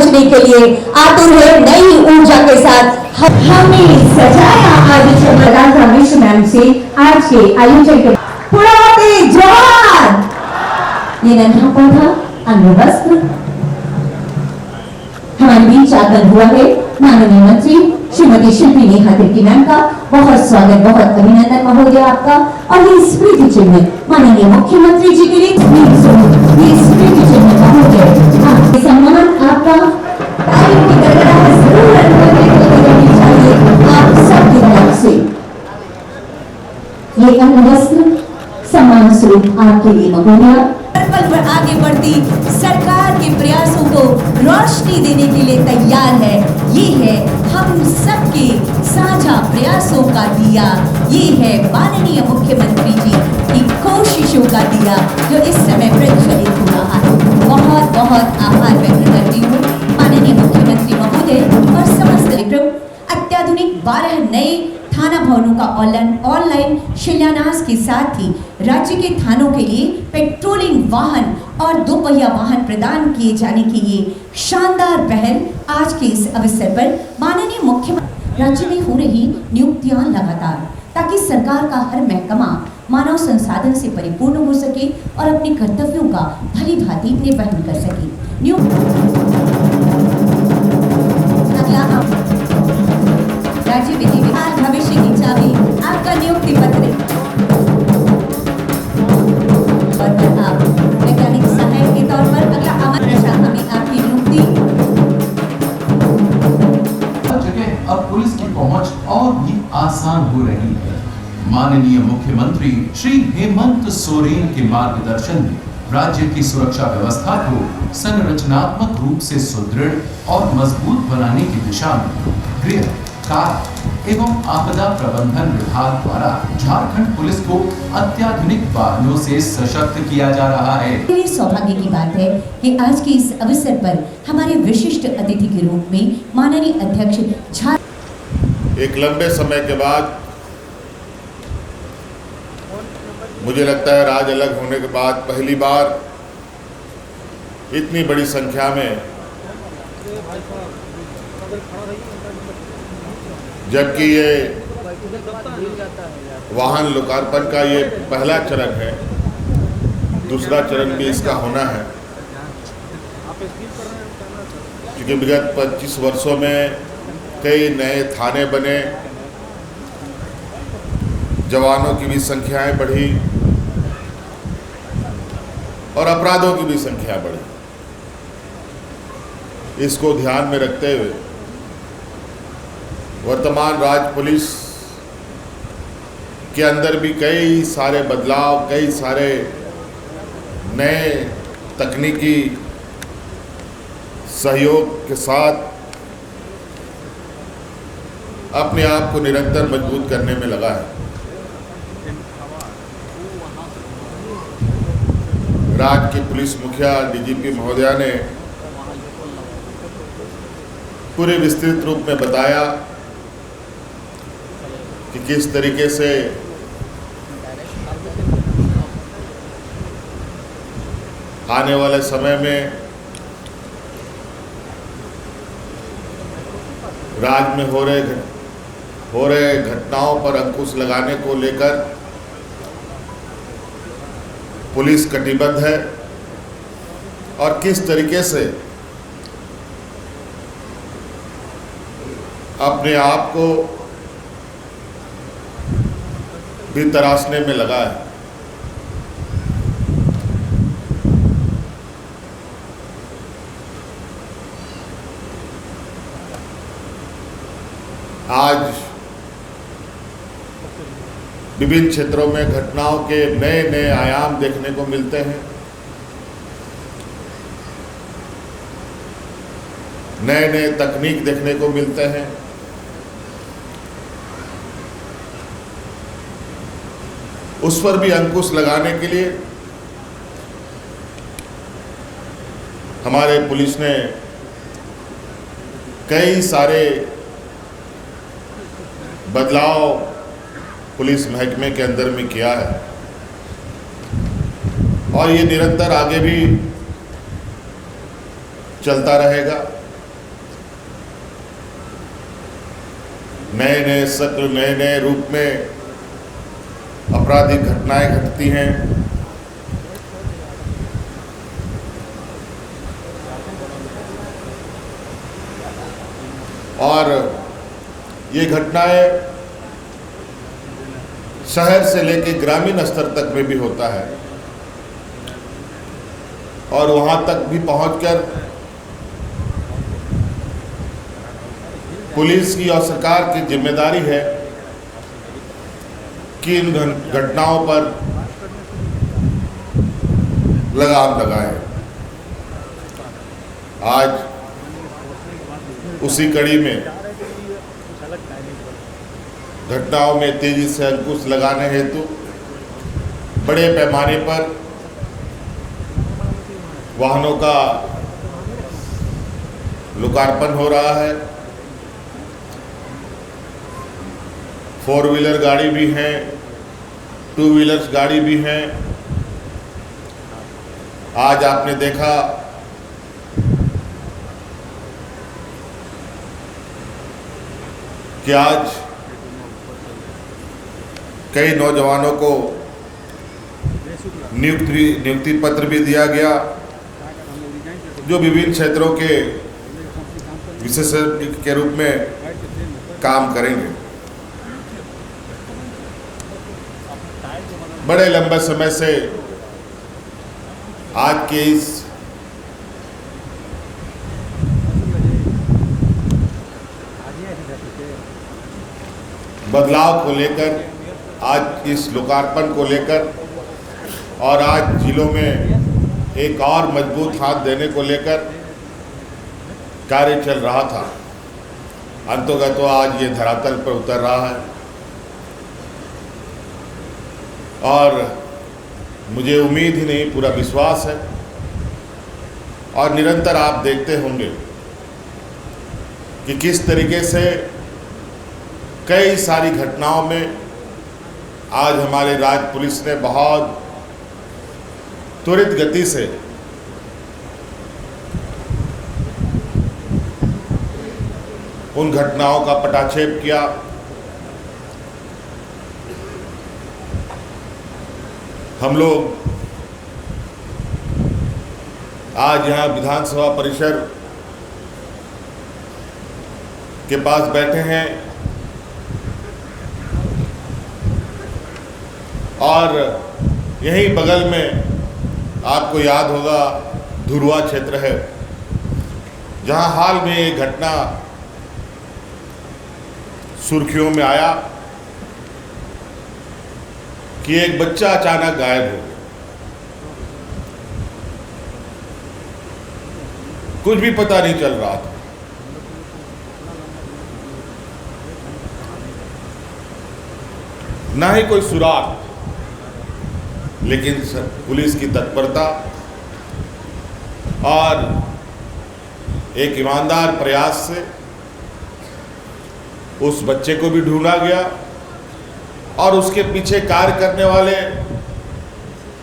पहुंचने के लिए आतुर है नई ऊर्जा के साथ। हमने सजाया आज विश्व मैम से आज के आयोजन के पुराते जवान ये नन्हा पौधा अन्य वस्त्र हमारे बीच आगमन हुआ है। माननीय मंत्री श्रीमती शिल्पी नेहा तिर्की मैम का बहुत स्वागत, बहुत अभिनंदन महोदय आपका। और ये स्मृति चिन्ह माननीय मुख्यमंत्री जी के लिए ये स्मृति चिन्ह महोदय आपके सम्मान आपका तारीफ की गड़गड़ाहट जरूर करनी चाहिए आप सबकी तरफ से। ये अन्य वस्त्र सम्मान स्वरूप आपके लिए महोदय। पल पर आगे बढ़ती सरकार के प्रयासों को रोशनी देने के लिए तैयार है। ये है हम सबके साझा प्रयासों का दिया, ये है माननीय मुख्यमंत्री जी की कोशिशों का दिया जो इस समय प्रज्वलित हो रहा है। बहुत बहुत आभार व्यक्त करती हूँ माननीय मुख्यमंत्री महोदय और समस्त कार्यक्रम अत्याधुनिक 12 नए थाना भवनों का ऑनलाइन शिलान्यास के साथ ही राज्य के थानों के लिए पेट्रोलिंग वाहन और 2 पहिया वाहन प्रदान किए जाने की ये शानदार पहल आज के इस अवसर पर माननीय मुख्यमंत्री राज्य में हो रही नियुक्तियां लगातार ताकि सरकार का हर महकमा मानव संसाधन से परिपूर्ण हो सके और अपने कर्तव्यों का भली भांति निर्वहन कर सके। राज्य विधि विभाग भविष्य की चाबी आपका नियुक्ति पत्र और आप वैज्ञानिक सहायक के तौर पर अगला अमर शाखा में आपकी नियुक्ति। जगह अब पुलिस की पहुंच और भी आसान हो रही है। माननीय मुख्यमंत्री श्री हेमंत सोरेन के मार्गदर्शन में राज्य की सुरक्षा व्यवस्था को संरचनात्मक रूप से सुदृढ़ और मजबूत बनाने की दिशा में गृह कार्य एवं आपदा प्रबंधन विभाग द्वारा झारखंड पुलिस को अत्याधुनिक वाहनों से सशक्त किया जा रहा है। मेरे सौभाग्य की बात है कि आज के इस अवसर पर हमारे विशिष्ट अतिथि के रूप में माननीय अध्यक्ष एक लंबे समय के बाद मुझे लगता है राज अलग होने के बाद पहली बार इतनी बड़ी संख्या में, जबकि ये वाहन लोकार्पण का ये पहला चरण है, दूसरा चरण भी इसका होना है, क्योंकि विगत 25 वर्षों में कई नए थाने बने, जवानों की भी संख्याएं बढ़ी और अपराधों की भी संख्या बढ़ी। इसको ध्यान में रखते हुए वर्तमान राज्य पुलिस के अंदर भी कई सारे बदलाव, कई सारे नए तकनीकी सहयोग के साथ अपने आप को निरंतर मजबूत करने में लगा है। राज्य के पुलिस मुखिया डीजीपी महोदया ने पूरे विस्तृत रूप में बताया कि किस तरीके से आने वाले समय में राज्य में हो रहे घटनाओं पर अंकुश लगाने को लेकर पुलिस कटिबद्ध है और किस तरीके से अपने आप को भी तराशने में लगा है। आज विभिन्न क्षेत्रों में घटनाओं के नए नए आयाम देखने को मिलते हैं, नए नए तकनीक देखने को मिलते हैं। उस पर भी अंकुश लगाने के लिए हमारे पुलिस ने कई सारे बदलाव पुलिस महकमे के अंदर में किया है और ये निरंतर आगे भी चलता रहेगा। नए नए शक्ल, नए नए रूप में आपराधिक घटनाएं घटती हैं। और ये घटनाएं शहर से लेकर ग्रामीण स्तर तक में भी होता है और वहां तक भी पहुंचकर पुलिस की और सरकार की जिम्मेदारी है कि इन घटनाओं पर लगाम लगाएं। आज उसी कड़ी में घटनाओं में तेजी से अंकुश लगाने हेतु बड़े पैमाने पर वाहनों का लोकार्पण हो रहा है। 4 व्हीलर गाड़ी भी हैं, 2 व्हीलर्स गाड़ी भी हैं। आज आपने देखा कि आज कई नौजवानों को नियुक्ति पत्र भी दिया गया जो विभिन्न क्षेत्रों के विशेषज्ञ के रूप में काम करेंगे। बड़े लंबे समय से आज के इस बदलाव को लेकर, आज इस लोकार्पण को लेकर और आज जिलों में एक और मजबूत हाथ देने को लेकर कार्य चल रहा था। अंततः आज ये धरातल पर उतर रहा है और मुझे उम्मीद ही नहीं, पूरा विश्वास है। और निरंतर आप देखते होंगे कि किस तरीके से कई सारी घटनाओं में आज हमारे राज्य पुलिस ने बहुत त्वरित गति से उन घटनाओं का पटाक्षेप किया। हम लोग आज यहाँ विधानसभा परिसर के पास बैठे हैं और यहीं बगल में आपको याद होगा धुरवा क्षेत्र है, जहां हाल में एक घटना सुर्खियों में आया कि एक बच्चा अचानक गायब हो गया। कुछ भी पता नहीं चल रहा था। ना ही कोई सुराग, लेकिन पुलिस की तत्परता और एक ईमानदार प्रयास से उस बच्चे को भी ढूंढा गया और उसके पीछे कार्य करने वाले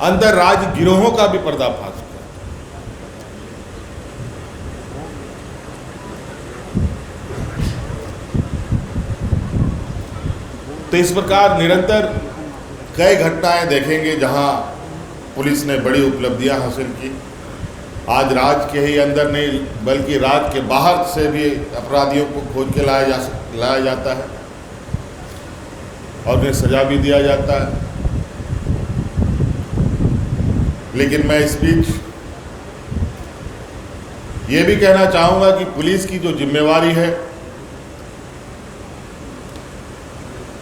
अंतर्राज्य गिरोहों का भी पर्दाफाश किया। तो इस प्रकार निरंतर कई घटनाएं देखेंगे जहां पुलिस ने बड़ी उपलब्धियां हासिल की। आज राज्य के ही अंदर नहीं बल्कि राज्य के बाहर से भी अपराधियों को खोज के लाया जाता है और उन्हें सजा भी दिया जाता है। लेकिन मैं इस बीच ये भी कहना चाहूँगा कि पुलिस की जो जिम्मेवारी है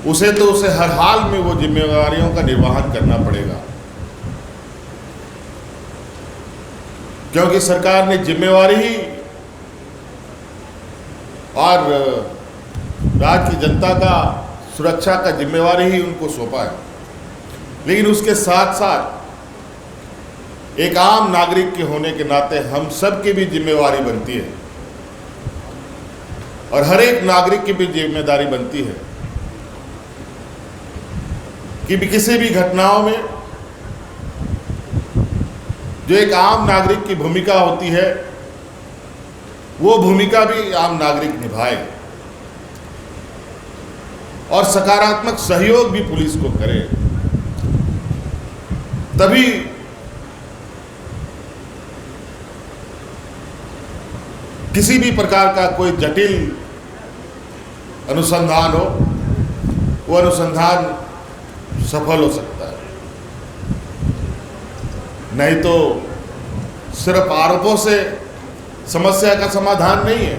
उसे हर हाल में वो जिम्मेवारियों का निर्वहन करना पड़ेगा, क्योंकि सरकार ने जिम्मेवारी ही और राज्य की जनता का सुरक्षा का जिम्मेवारी ही उनको सौंपा है। लेकिन उसके साथ साथ एक आम नागरिक के होने के नाते हम सब की भी जिम्मेवारी बनती है और हर एक नागरिक की भी जिम्मेदारी बनती है कि भी किसी भी घटनाओं में जो एक आम नागरिक की भूमिका होती है वो भूमिका भी आम नागरिक निभाए। और सकारात्मक सहयोग भी पुलिस को करे, तभी किसी भी प्रकार का कोई जटिल अनुसंधान हो, वो अनुसंधान सफल हो सकता है। नहीं तो सिर्फ आरोपों से समस्या का समाधान नहीं है।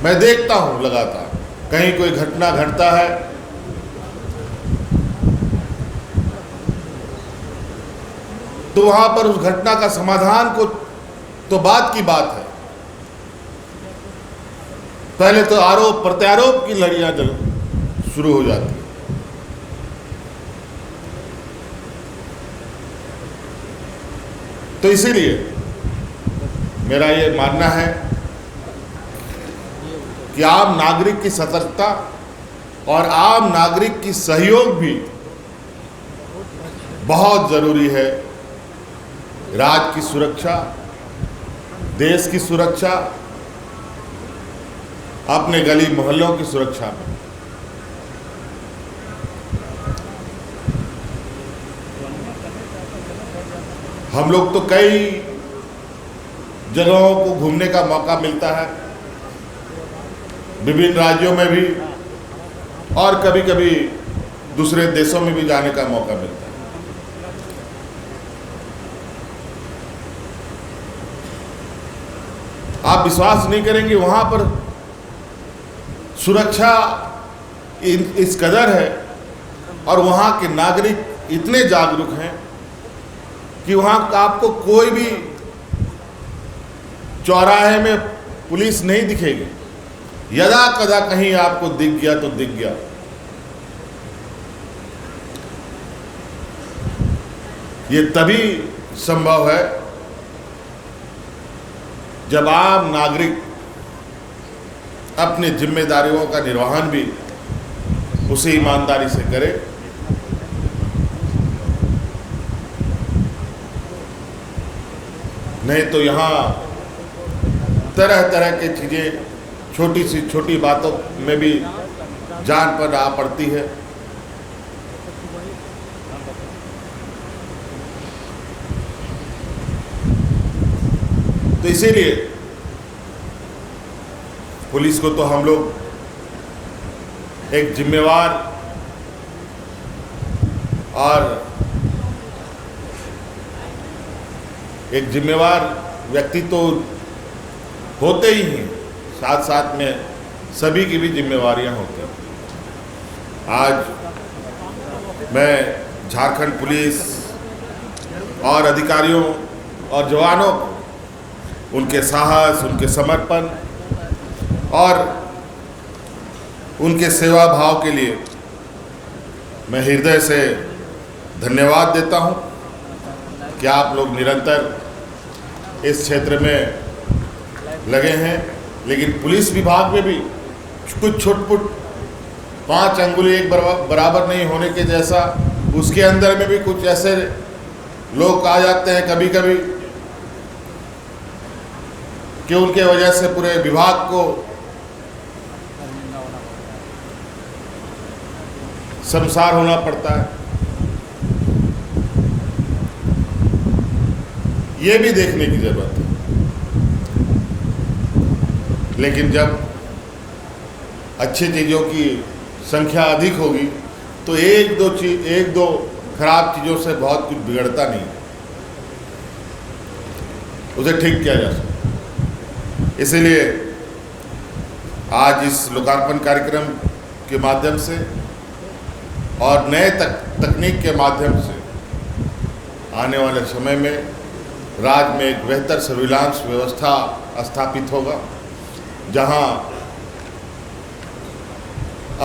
मैं देखता हूं लगातार, कहीं कोई घटना घटता है तो वहां पर उस घटना का समाधान को तो बात की बात है, पहले तो आरोप प्रत्यारोप की लड़ियां शुरू हो जाती है। तो इसीलिए मेरा ये मानना है कि आम नागरिक की सतर्कता और आम नागरिक की सहयोग भी बहुत जरूरी है। राज्य की सुरक्षा, देश की सुरक्षा, अपने गली मोहल्लों की सुरक्षा में। हम लोग तो कई जगहों को घूमने का मौका मिलता है, विभिन्न राज्यों में भी और कभी कभी दूसरे देशों में भी जाने का मौका मिलता है। आप विश्वास नहीं करेंगे, वहां पर सुरक्षा इस कदर है और वहां के नागरिक इतने जागरूक हैं कि वहां आपको कोई भी चौराहे में पुलिस नहीं दिखेगी। यदा कदा कहीं आपको दिख गया तो दिख गया। ये तभी संभव है जब आम नागरिक अपनी जिम्मेदारियों का निर्वहन भी उसी ईमानदारी से करे। नहीं तो यहाँ तरह तरह की चीजें, छोटी सी छोटी बातों में भी जान पर आ पड़ती है। तो इसीलिए पुलिस को तो हम लोग एक जिम्मेवार और एक जिम्मेवार व्यक्ति तो होते ही हैं, साथ साथ में सभी की भी जिम्मेवारियां होती हैं। आज मैं झारखंड पुलिस और अधिकारियों और जवानों को उनके साहस, उनके समर्पण और उनके सेवा भाव के लिए मैं हृदय से धन्यवाद देता हूं कि आप लोग निरंतर इस क्षेत्र में लगे हैं। लेकिन पुलिस विभाग में भी कुछ छुटपुट 5 अंगुली एक बराबर नहीं होने के जैसा, उसके अंदर में भी कुछ ऐसे लोग आ जाते हैं कभी कभी कि उनके वजह से पूरे विभाग को शर्मसार होना पड़ता है। ये भी देखने की जरूरत है। लेकिन जब अच्छी चीज़ों की संख्या अधिक होगी तो एक दो खराब चीज़ों से बहुत कुछ बिगड़ता नहीं, उसे ठीक किया जा सकता। इसीलिए आज इस लोकार्पण कार्यक्रम के माध्यम से और नए तकनीक के माध्यम से आने वाले समय में राज्य में एक बेहतर सर्विलांस व्यवस्था स्थापित होगा, जहां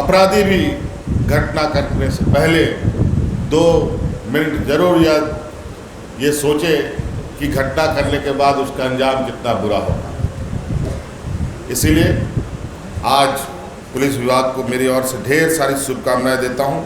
अपराधी भी घटना करने से पहले 2 मिनट जरूर ये सोचे कि घटना करने के बाद उसका अंजाम कितना बुरा होगा। इसीलिए आज पुलिस विभाग को मेरी ओर से ढेर सारी शुभकामनाएं देता हूं।